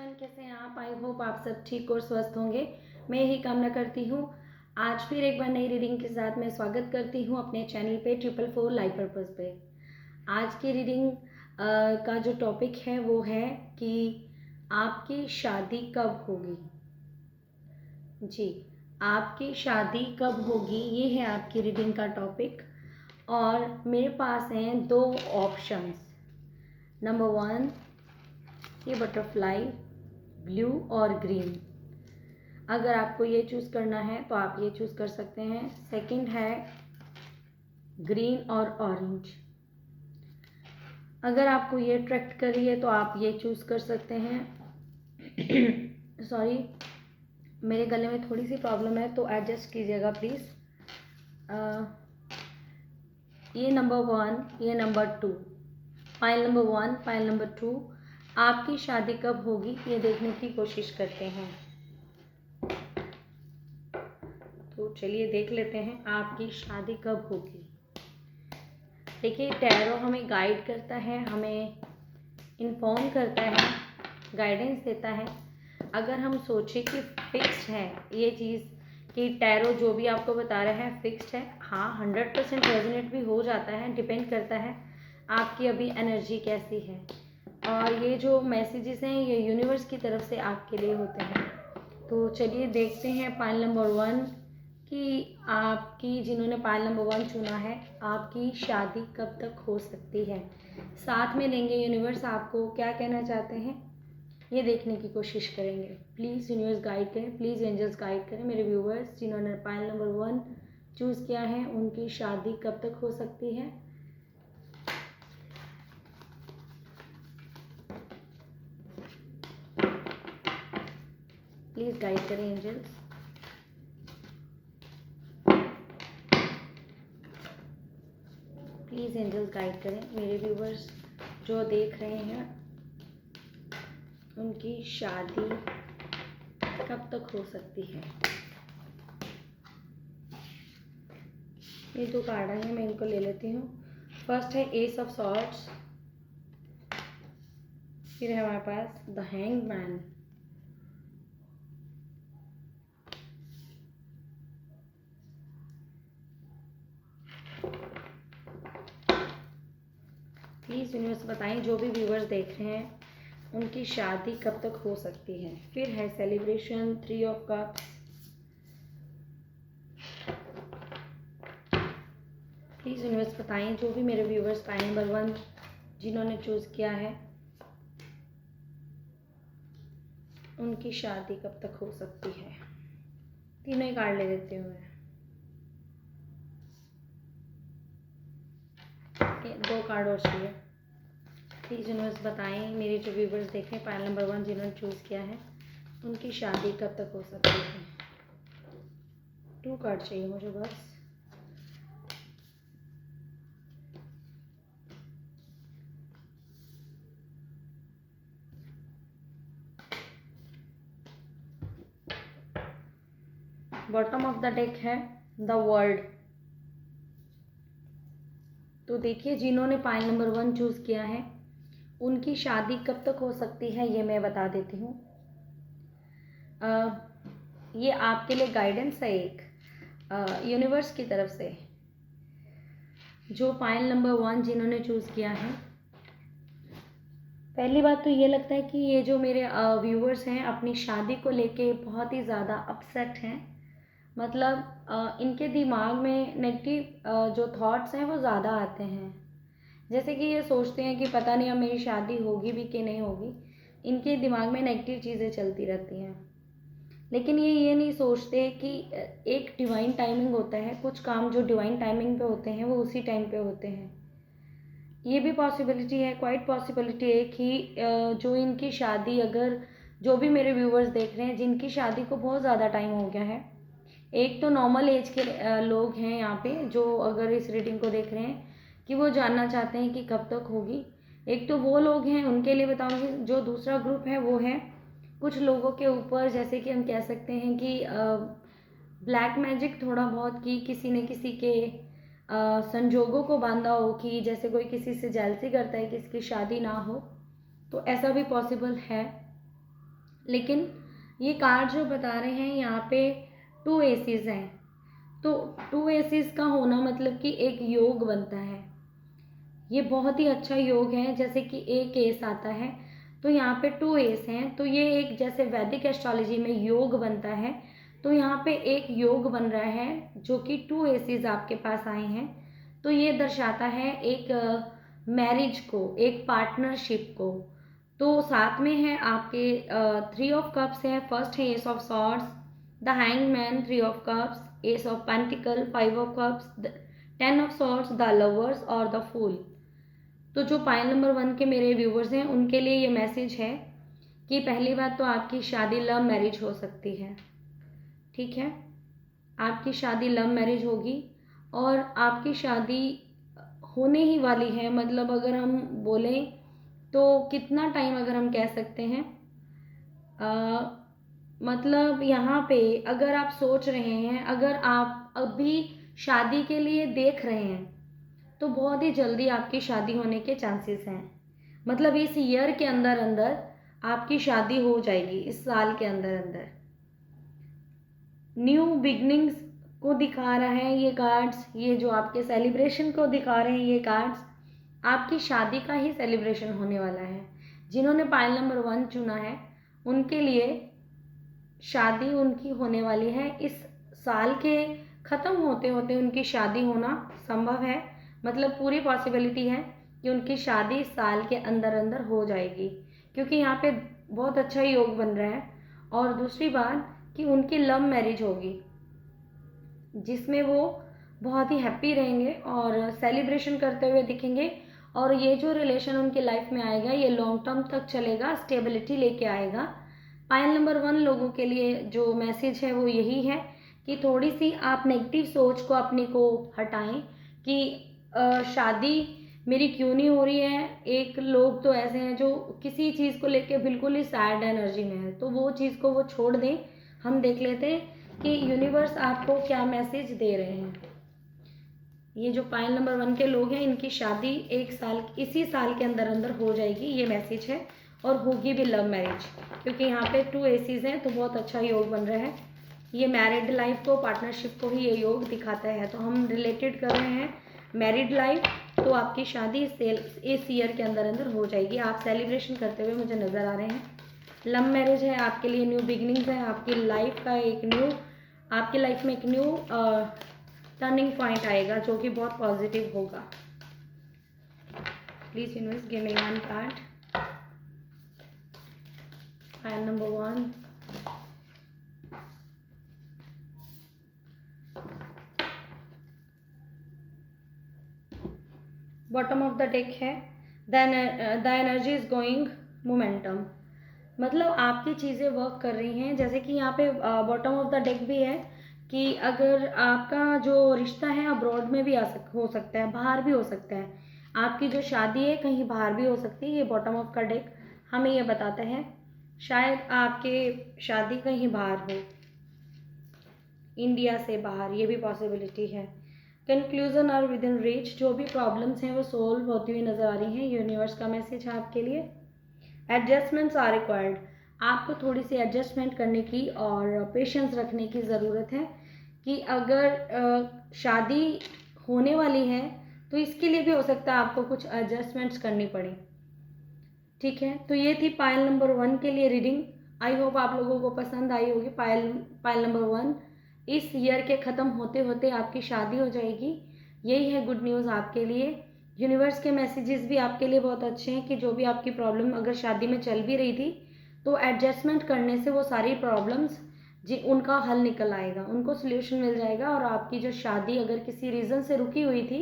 Everyone, कैसे हैं आप। आई होप आप सब ठीक और स्वस्थ होंगे। मैं यही कामना करती हूँ। आज फिर एक बार नई रीडिंग के साथ मैं स्वागत करती हूँ अपने चैनल पे 444 लाइफ पर्पस पे। आज की रीडिंग का जो टॉपिक है वो है कि आपकी शादी कब होगी। जी, आपकी शादी कब होगी, ये है आपकी रीडिंग का टॉपिक। और मेरे पास हैं दो ऑप्शंस। नंबर 1 ये बटरफ्लाई ब्लू और ग्रीन। अगर आपको ये चूज़ करना है तो आप ये चूज़ कर सकते हैं। सेकंड है ग्रीन और ऑरेंज। अगर आपको ये अट्रैक्ट कर रही है तो आप ये चूज़ कर सकते हैं। सॉरी, मेरे गले में थोड़ी सी प्रॉब्लम है तो एडजस्ट कीजिएगा प्लीज़। ये नंबर 1, ये number 2, file number 1, file number 2। आपकी शादी कब होगी ये देखने की कोशिश करते हैं। तो चलिए देख लेते हैं आपकी शादी कब होगी। देखिए, टैरो हमें गाइड करता है, हमें इन्फॉर्म करता है, गाइडेंस देता है। अगर हम सोचें कि फिक्स्ड है ये चीज़, कि टैरो जो भी आपको बता रहा है फिक्स्ड है, हाँ 100% रेजोनेट भी हो जाता है। डिपेंड करता है आपकी अभी एनर्जी कैसी है। और ये जो मैसेजेस हैं ये यूनिवर्स की तरफ से आपके लिए होते हैं। तो चलिए देखते हैं पाइल नंबर 1 कि आपकी, जिन्होंने पाइल नंबर 1 चुना है, आपकी शादी कब तक हो सकती है। साथ में लेंगे यूनिवर्स आपको क्या कहना चाहते हैं, ये देखने की कोशिश करेंगे। प्लीज़ यूनिवर्स गाइड करें, प्लीज़ एंजल्स गाइड करें। मेरे व्यूवर्स जिन्होंने पाइल नंबर 1 चूज़ किया है उनकी शादी कब तक हो सकती है। प्लीज़ गाइड करें एंजल्स। प्लीज़ एंजल्स गाइड करें। मेरे व्यूवर्स जो देख रहे हैं उनकी शादी कब तक हो सकती है। ये दो कार्ड हैं, मैं इनको ले लेती हूँ। फर्स्ट है एस ऑफ सॉर्ड्स, फिर है हमारे पास the hanged man. Please universe बताएं, जो भी व्यूवर्स देख रहे हैं उनकी शादी कब तक हो सकती है। फिर है celebration, 3 of cups. Please universe बताएं, जो भी मेरे व्यूवर्स पाइल नंबर 1 जिन्होंने चूज़ किया है उनकी शादी कब तक हो सकती है। तीनों ही कार्ड ले लेती हूँ मैं। दो कार्ड और चाहिए। प्लीज़ यूनिवर्स बताएं, मेरे जो व्यूवर्स देख रहे हैं पाइल नंबर 1 जिन्होंने चूज़ किया है उनकी शादी कब तक हो सकती है। 2 कार्ड चाहिए मुझे बस। बॉटम ऑफ द डेक है द वर्ल्ड। तो देखिए, जिन्होंने पाइल नंबर 1 चूज़ किया है उनकी शादी कब तक हो सकती है ये मैं बता देती हूँ। ये आपके लिए गाइडेंस है एक यूनिवर्स की तरफ से। जो पाइल नंबर 1 जिन्होंने चूज़ किया है, पहली बात तो ये लगता है कि ये जो मेरे व्यूवर्स हैं अपनी शादी को लेके बहुत ही ज़्यादा अपसेट हैं। मतलब इनके दिमाग में नेगेटिव जो थॉट्स हैं वो ज़्यादा आते हैं। जैसे कि ये सोचते हैं कि पता नहीं अब मेरी शादी होगी भी कि नहीं होगी। इनके दिमाग में नेगेटिव चीज़ें चलती रहती हैं। लेकिन ये नहीं सोचते कि एक डिवाइन टाइमिंग होता है। कुछ काम जो डिवाइन टाइमिंग पे होते हैं वो उसी टाइम पे होते हैं। ये भी पॉसिबिलिटी है, क्वाइट पॉसिबिलिटी है कि जो इनकी शादी, अगर जो भी मेरे व्यूवर्स देख रहे हैं जिनकी शादी को बहुत ज़्यादा टाइम हो गया है, एक तो नॉर्मल एज के लोग हैं यहाँ पे जो अगर इस रीडिंग को देख रहे हैं कि वो जानना चाहते हैं कि कब तक होगी। एक तो वो लोग हैं, उनके लिए बताऊंगी। जो दूसरा ग्रुप है वो है कुछ लोगों के ऊपर, जैसे कि हम कह सकते हैं कि ब्लैक मैजिक थोड़ा बहुत, कि किसी ने किसी के संजोगों को बांधा हो, कि जैसे कोई किसी से जेलसी करता है कि इसकी शादी ना हो, तो ऐसा भी पॉसिबल है। लेकिन ये कार्ड जो बता रहे हैं यहाँ पे 2 एसेस हैं, तो 2 एसेस का होना मतलब कि एक योग बनता है। ये बहुत ही अच्छा योग है। जैसे कि एक एस आता है तो यहाँ पे 2 एस हैं, तो ये एक जैसे वैदिक एस्ट्रोलॉजी में योग बनता है, तो यहाँ पे एक योग बन रहा है जो कि 2 एसेस आपके पास आए हैं। तो ये दर्शाता है एक मैरिज को, एक पार्टनरशिप को। तो साथ में है आपके 3 ऑफ कप्स है, फर्स्ट है S of swords, the hangman, 3 of cups, S of pentacle, 5 of cups, 10 of swords, the lovers और द फूल। तो जो पाइल नंबर 1 के मेरे व्यूवर्स हैं उनके लिए ये मैसेज है कि पहली बात तो आपकी शादी लव मैरिज हो सकती है। ठीक है, आपकी शादी लव मैरिज होगी और आपकी शादी होने ही वाली है। मतलब अगर हम बोलें तो कितना टाइम अगर हम कह सकते हैं, मतलब यहाँ पे अगर आप सोच रहे हैं, अगर आप अभी शादी के लिए देख रहे हैं तो बहुत ही जल्दी आपकी शादी होने के चांसेस हैं। मतलब इस ईयर के अंदर अंदर आपकी शादी हो जाएगी, इस साल के अंदर अंदर। न्यू बिगनिंग्स को दिखा रहा है ये कार्ड्स, ये जो आपके सेलिब्रेशन को दिखा रहे हैं ये कार्ड्स, आपकी शादी का ही सेलिब्रेशन होने वाला है। जिन्होंने पाइल नंबर 1 चुना है उनके लिए शादी उनकी होने वाली है। इस साल के ख़त्म होते होते उनकी शादी होना संभव है। मतलब पूरी पॉसिबिलिटी है कि उनकी शादी इस साल के अंदर अंदर हो जाएगी, क्योंकि यहाँ पे बहुत अच्छा योग बन रहा है। और दूसरी बात कि उनकी लव मैरिज होगी जिसमें वो बहुत ही हैप्पी रहेंगे और सेलिब्रेशन करते हुए दिखेंगे। और ये जो रिलेशन उनकी लाइफ में आएगा ये लॉन्ग टर्म तक चलेगा, स्टेबिलिटी लेके आएगा। पाइल नंबर 1 लोगों के लिए जो मैसेज है वो यही है कि थोड़ी सी आप नेगेटिव सोच को अपनी को हटाएं कि शादी मेरी क्यों नहीं हो रही है। एक लोग तो ऐसे हैं जो किसी चीज़ को लेके बिल्कुल ही सैड एनर्जी में है, तो वो चीज़ को वो छोड़ दें। हम देख लेते हैं कि यूनिवर्स आपको क्या मैसेज दे रहे हैं। ये जो पाइल नंबर 1 के लोग हैं इनकी शादी एक साल, इसी साल के अंदर अंदर हो जाएगी, ये मैसेज है। और होगी भी लव मैरिज, क्योंकि यहाँ पे 2 एसीज हैं तो बहुत अच्छा योग बन रहा है। ये मैरिड लाइफ को, पार्टनरशिप को ही ये योग दिखाता है। तो हम रिलेटेड कर रहे हैं मैरिड लाइफ, तो आपकी शादी इस ईयर के अंदर अंदर हो जाएगी। आप सेलिब्रेशन करते हुए मुझे नज़र आ रहे हैं। लव मैरिज है आपके लिए, न्यू बिगनिंग्स है, आपकी लाइफ का एक न्यू, आपकी लाइफ में एक न्यू टर्निंग पॉइंट आएगा जो कि बहुत पॉजिटिव होगा। Please universe give me one card. Pile number 1, bottom of the deck है the energy is going momentum. मतलब आपकी चीज़ें वर्क कर रही हैं। जैसे कि यहाँ पे बॉटम ऑफ द डेक भी है कि अगर आपका जो रिश्ता है अब्रॉड में भी हो सकता है, बाहर भी हो सकता है। आपकी जो शादी है कहीं बाहर भी हो सकती है। ये बॉटम ऑफ का डेक हमें ये बताता है शायद आपके शादी कहीं बाहर हो, इंडिया से बाहर, ये भी पॉसिबिलिटी है। कंक्लूजन और विद इन रीच, जो भी प्रॉब्लम्स हैं वो सोल्व होती हुई नज़र आ रही हैं। यूनिवर्स का मैसेज है आपके लिए, एडजस्टमेंट्स आर रिक्वायर्ड। आपको थोड़ी सी एडजस्टमेंट करने की और पेशेंस रखने की ज़रूरत है कि अगर शादी होने वाली है तो इसके लिए भी हो सकता है आपको कुछ एडजस्टमेंट्स करनी पड़े। ठीक है, तो ये थी पाइल नंबर 1 के लिए रीडिंग। आई होप आप लोगों को पसंद आई होगी। पाइल नंबर 1, इस ईयर के ख़त्म होते होते आपकी शादी हो जाएगी। यही है गुड न्यूज़ आपके लिए। यूनिवर्स के मैसेजेस भी आपके लिए बहुत अच्छे हैं कि जो भी आपकी प्रॉब्लम अगर शादी में चल भी रही थी तो एडजस्टमेंट करने से वो सारी प्रॉब्लम्स जी उनका हल निकल आएगा, उनको सोल्यूशन मिल जाएगा। और आपकी जो शादी अगर किसी रीज़न से रुकी हुई थी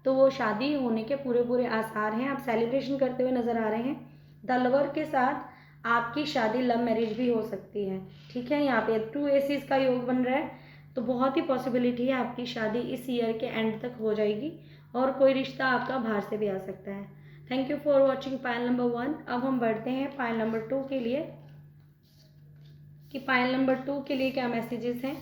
तो वो शादी होने के पूरे पूरे आसार हैं। आप सेलिब्रेशन करते हुए नज़र आ रहे हैं। द लवर के साथ आपकी शादी लव मैरिज भी हो सकती है। ठीक है, यहाँ पे 2 एसीज का योग बन रहा है, तो बहुत ही पॉसिबिलिटी है आपकी शादी इस ईयर के एंड तक हो जाएगी और कोई रिश्ता आपका बाहर से भी आ सकता है। Thank you for watching pile number 1। अब हम बढ़ते हैं पाइल नंबर 2 के लिए कि पाइल नंबर 2 के लिए क्या मैसेजेस हैं।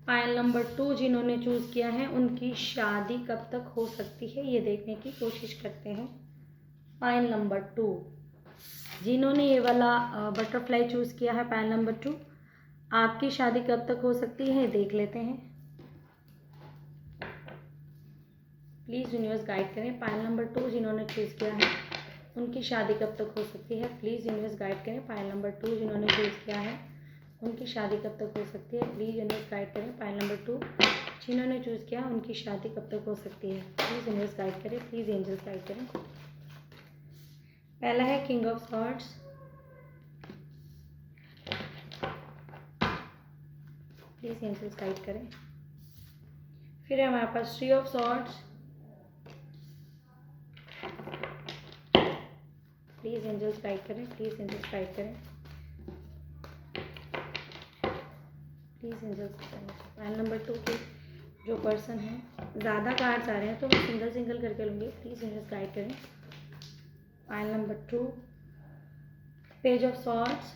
पाइल नंबर 2 जिन्होंने चूज़ किया है उनकी शादी कब तक हो सकती है ये देखने की कोशिश करते हैं। पाइल नंबर 2, जिन्होंने ये वाला बटरफ्लाई चूज़ किया है पायल नंबर 2, आपकी शादी कब तक हो सकती है देख लेते हैं। प्लीज़ यूनिवर्स गाइड करें। पायल नंबर 2 जिन्होंने चूज़ किया है उनकी शादी कब तक हो सकती है। प्लीज़ यूनिवर्स गाइड करें। पायल नंबर 2 जिन्होंने चूज़ किया है उनकी शादी कब तक हो सकती है। प्लीज़ यूनिवर्स गाइड करें। पायल नंबर 2 जिन्होंने चूज़ किया उनकी शादी कब तक हो सकती है। प्लीज़ यूनिवर्स गाइड करें। प्लीज़ एंजल्स गाइड करें। पहला है king of swords, please angels guide करें। फिर है हमारे पास three of swords, please angels guide करें। प्लीज़ एंजल्स गाइड करें। Please angels guide. Pile number 2 के जो पर्सन हैं, ज़्यादा कार्ड्स आ रहे हैं तो मैं सिंगल सिंगल करके लूँगी। प्लीज़ एंजल्स गाइड करें। Pile number 2, page of swords,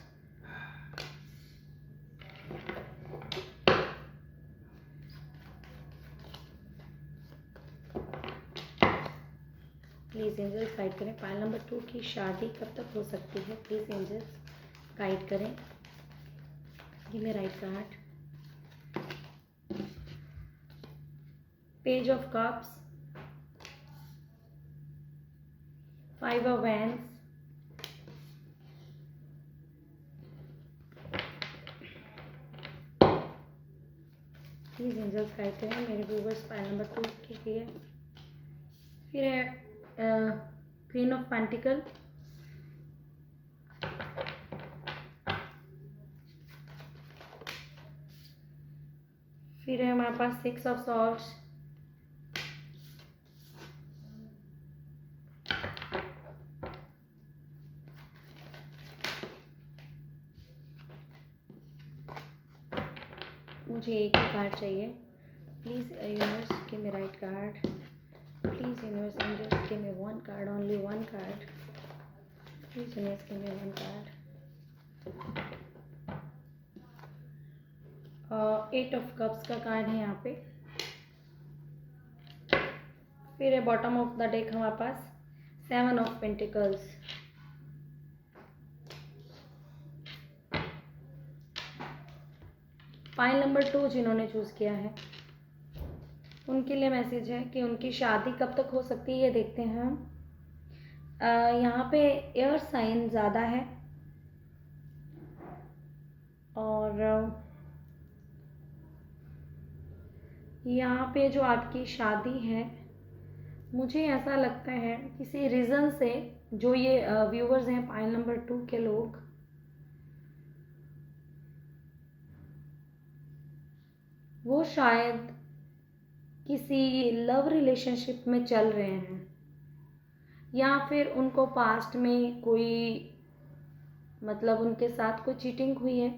please angels guide करें। पायल नंबर 2 की शादी कब तक हो सकती है। प्लीज़ एंजल्स गाइड करें। Give me right card. Page of cups, five of wands, please angels guide करें मेरे व्यूवर्स पायल नंबर 2 के लिए। फिर है क्वीन ऑफ पेंटिकल, फिर है हमारे पास सिक्स ऑफ सॉर्ड्स, मुझे एक ही कार्ड चाहिए। Please universe give me right card. Please universe angels give me one card, only one card. Please universe give me one card. 8 of cups का card है यहाँ पे। फिर है बॉटम ऑफ द डेक हमारे पास 7 ऑफ पेंटिकल्स। पायल नंबर 2 जिन्होंने choose किया है उनके लिए मैसेज है कि उनकी शादी कब तक हो सकती है ये देखते हैं हम। यहाँ पे एयर साइन ज़्यादा है और यहाँ पे जो आपकी शादी है मुझे ऐसा लगता है किसी रीज़न से जो ये व्यूवर्स हैं पायल नंबर 2 के लोग, वो शायद किसी लव रिलेशनशिप में चल रहे हैं या फिर उनको पास्ट में कोई मतलब उनके साथ कोई चीटिंग हुई है,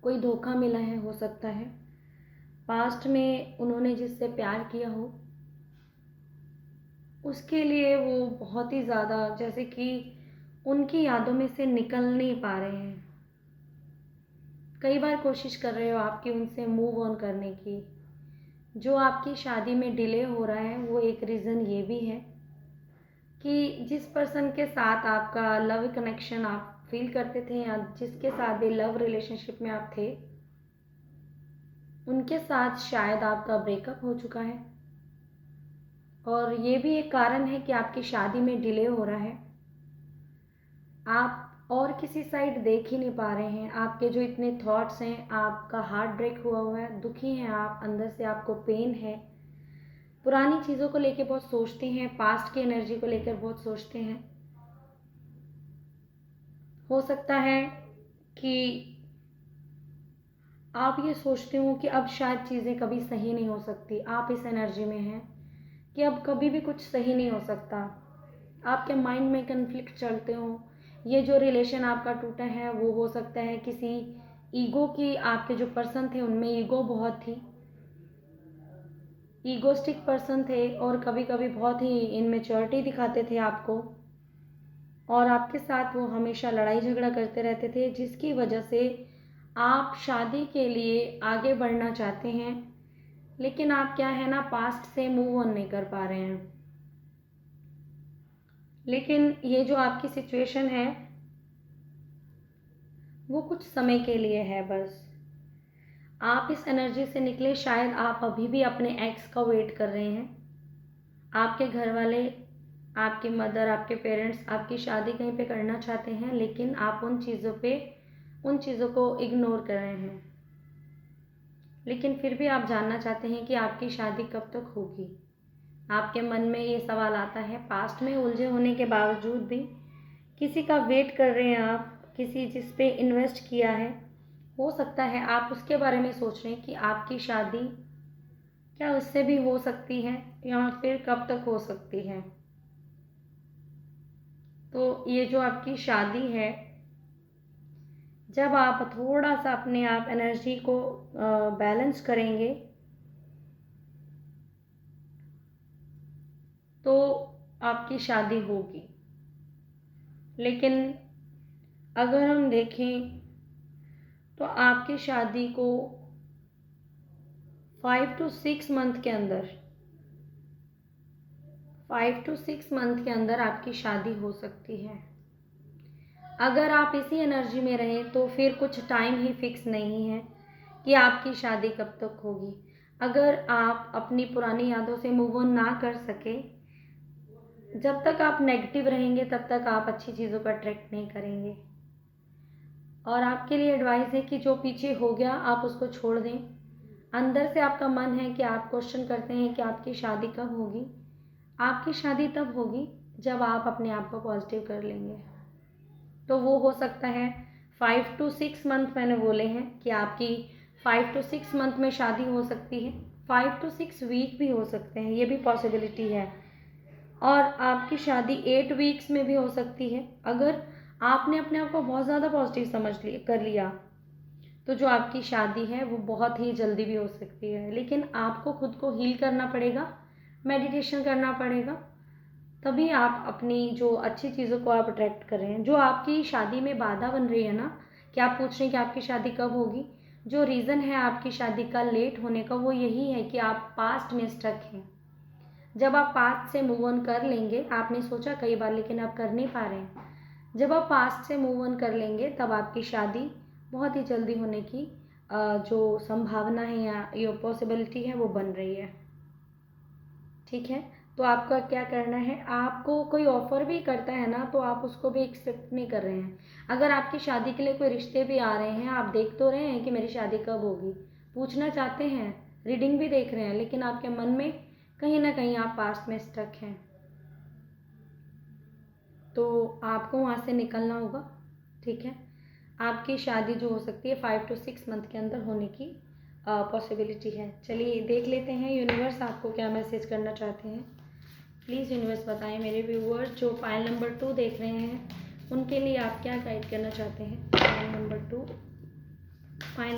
कोई धोखा मिला है, हो सकता है पास्ट में उन्होंने जिससे प्यार किया हो उसके लिए वो बहुत ही ज़्यादा जैसे कि उनकी यादों में से निकल नहीं पा रहे हैं। कई बार कोशिश कर रहे हो आपकी उनसे मूव ऑन करने की। जो आपकी शादी में डिले हो रहा है वो एक रीज़न ये भी है कि जिस पर्सन के साथ आपका लव कनेक्शन आप फील करते थे या जिसके साथ भी लव रिलेशनशिप में आप थे उनके साथ शायद आपका ब्रेकअप हो चुका है और ये भी एक कारण है कि आपकी शादी में डिले हो रहा है। आप और किसी साइड देख ही नहीं पा रहे हैं। आपके जो इतने थॉट्स हैं, आपका हार्ट ब्रेक हुआ है, दुखी हैं आप, अंदर से आपको पेन है, पुरानी चीज़ों को लेकर बहुत सोचते हैं, पास्ट की एनर्जी को लेकर बहुत सोचते हैं। हो सकता है कि आप ये सोचते हो कि अब शायद चीज़ें कभी सही नहीं हो सकती। आप इस एनर्जी में हैं कि अब कभी भी कुछ सही नहीं हो सकता। आपके माइंड में कन्फ्लिक्ट चलते हो। ये जो रिलेशन आपका टूटा है वो हो सकता है किसी ईगो की, आपके जो पर्सन थे उनमें ईगो बहुत थी, ईगोस्टिक पर्सन थे और कभी कभी बहुत ही इनमेच्योरिटी दिखाते थे आपको और आपके साथ वो हमेशा लड़ाई झगड़ा करते रहते थे जिसकी वजह से आप शादी के लिए आगे बढ़ना चाहते हैं लेकिन आप क्या है ना पास्ट से मूव ऑन नहीं कर पा रहे हैं। लेकिन ये जो आपकी सिचुएशन है वो कुछ समय के लिए है बस। आप इस एनर्जी से निकले, शायद आप अभी भी अपने एक्स का वेट कर रहे हैं। आपके घर वाले, आपके मदर, आपके पेरेंट्स आपकी शादी कहीं पे करना चाहते हैं, लेकिन आप उन चीज़ों को इग्नोर कर रहे हैं। लेकिन फिर भी आप जानना चाहते हैं कि आपकी शादी कब तक होगी। आपके मन में ये सवाल आता है। पास्ट में उलझे होने के बावजूद भी किसी का वेट कर रहे हैं आप, किसी जिस पे इन्वेस्ट किया है। हो सकता है आप उसके बारे में सोच रहे हैं कि आपकी शादी क्या उससे भी हो सकती है या फिर कब तक हो सकती है। तो ये जो आपकी शादी है, जब आप थोड़ा सा अपने आप एनर्जी को बैलेंस करेंगे तो आपकी शादी होगी। लेकिन अगर हम देखें तो आपकी शादी को 5 to 6 मंथ के अंदर 5 to 6 मंथ के अंदर आपकी शादी हो सकती है। अगर आप इसी एनर्जी में रहें तो फिर कुछ टाइम ही फिक्स नहीं है कि आपकी शादी कब तक होगी। अगर आप अपनी पुरानी यादों से मूव ऑन ना कर सके, जब तक आप नेगेटिव रहेंगे तब तक आप अच्छी चीज़ों को अट्रैक्ट नहीं करेंगे। और आपके लिए एडवाइस है कि जो पीछे हो गया आप उसको छोड़ दें। अंदर से आपका मन है कि आप क्वेश्चन करते हैं कि आपकी शादी कब होगी। आपकी शादी तब होगी जब आप अपने आप को पॉजिटिव कर लेंगे। तो वो हो सकता है 5 to 6 मंथ, मैंने बोले हैं कि आपकी 5 to 6 मंथ में शादी हो सकती है। 5 to 6 वीक भी हो सकते हैं, ये भी पॉसिबिलिटी है। और आपकी शादी 8 वीक्स में भी हो सकती है। अगर आपने अपने आप को बहुत ज़्यादा पॉजिटिव कर लिया तो जो आपकी शादी है वो बहुत ही जल्दी भी हो सकती है। लेकिन आपको खुद को हील करना पड़ेगा, मेडिटेशन करना पड़ेगा, तभी आप अपनी जो अच्छी चीज़ों को आप अट्रैक्ट कर रहे हैं। जो आपकी शादी में बाधा बन रही है ना, कि आप पूछ रहे हैं कि आपकी शादी कब होगी, जो रीज़न है आपकी शादी का लेट होने का वो यही है कि आप पास्ट में स्टक हैं। जब आप पास्ट से मूव ऑन कर लेंगे, आपने सोचा कई बार लेकिन आप कर नहीं पा रहे हैं, जब आप पास्ट से मूव ऑन कर लेंगे तब आपकी शादी बहुत ही जल्दी होने की जो संभावना है या ये पॉसिबिलिटी है वो बन रही है। ठीक है, तो आपका क्या करना है, आपको कोई ऑफ़र भी करता है ना तो आप उसको भी एक्सेप्ट नहीं कर रहे हैं। अगर आपकी शादी के लिए कोई रिश्ते भी आ रहे हैं, आप देख तो रहे हैं कि मेरी शादी कब होगी, पूछना चाहते हैं, रीडिंग भी देख रहे हैं, लेकिन आपके मन में कहीं ना कहीं आप पास्ट में स्टक हैं। तो आपको वहाँ से निकलना होगा। ठीक है, आपकी शादी जो हो सकती है 5 to 6 मंथ के अंदर होने की पॉसिबिलिटी है। चलिए देख लेते हैं यूनिवर्स आपको क्या मैसेज करना चाहते हैं। प्लीज़ यूनिवर्स बताएं मेरे व्यूअर्स जो फाइल नंबर 2 देख रहे हैं उनके लिए आप क्या गाइड करना चाहते हैं। फाइल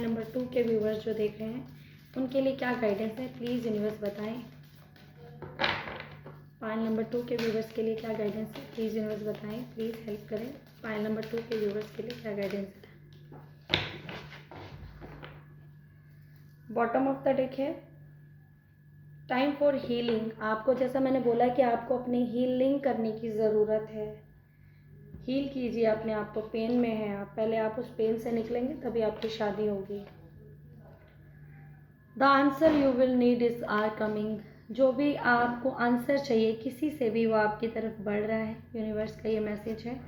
नंबर 2 के व्यूअर्स जो देख रहे हैं उनके लिए क्या गाइडेंस है, प्लीज़ यूनिवर्स बताएं। फाइल नंबर 2 के व्यूवर्स के लिए क्या गाइडेंस है, प्लीज़ यूनिवर्स बताएं, प्लीज़ हेल्प करें। फाइल नंबर 2 के व्यूवर्स के लिए क्या गाइडेंस है। बॉटम ऑफ द डेक है टाइम फॉर हीलिंग। आपको, जैसा मैंने बोला कि आपको अपनी हीलिंग करने की ज़रूरत है। हील कीजिए अपने आप को। पेन में है आप, पहले आप उस पेन से निकलेंगे तभी आपकी शादी होगी। The answer you will need is are coming. जो भी आपको आंसर चाहिए किसी से भी वो आपकी तरफ बढ़ रहा है। यूनिवर्स का ये मैसेज है।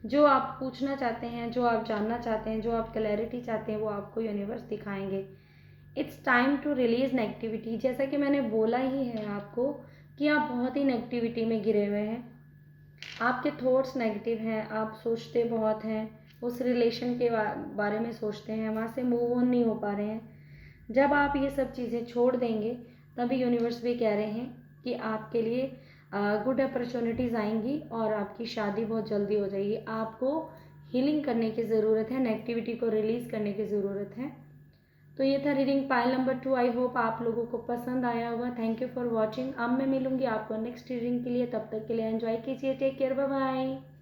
जो आप पूछना चाहते हैं, जो आप जानना चाहते हैं, जो आप क्लैरिटी चाहते हैं वो आपको यूनिवर्स दिखाएंगे। It's time to release negativity. जैसा कि मैंने बोला ही है आपको कि आप बहुत ही नेगेटिविटी में गिरे हुए हैं। आपके थॉट्स नेगेटिव हैं, आप सोचते बहुत हैं, उस रिलेशन के बारे में सोचते हैं, वहाँ से मूव ऑन नहीं हो पा रहे हैं। जब आप ये सब चीज़ें छोड़ देंगे तभी यूनिवर्स भी कह रहे हैं कि आपके लिए गुड अपॉर्चुनिटीज़ आएंगी और आपकी शादी बहुत जल्दी हो जाएगी। आपको हीलिंग करने की ज़रूरत है, नेगेटिविटी को रिलीज़ करने की ज़रूरत है। तो ये था reading pile number 2। I hope आप लोगों को पसंद आया होगा। Thank you for watching. अब मैं मिलूंगी आपको नेक्स्ट रीडिंग के लिए, तब तक के लिए एंजॉय कीजिए। Take care, bye bye.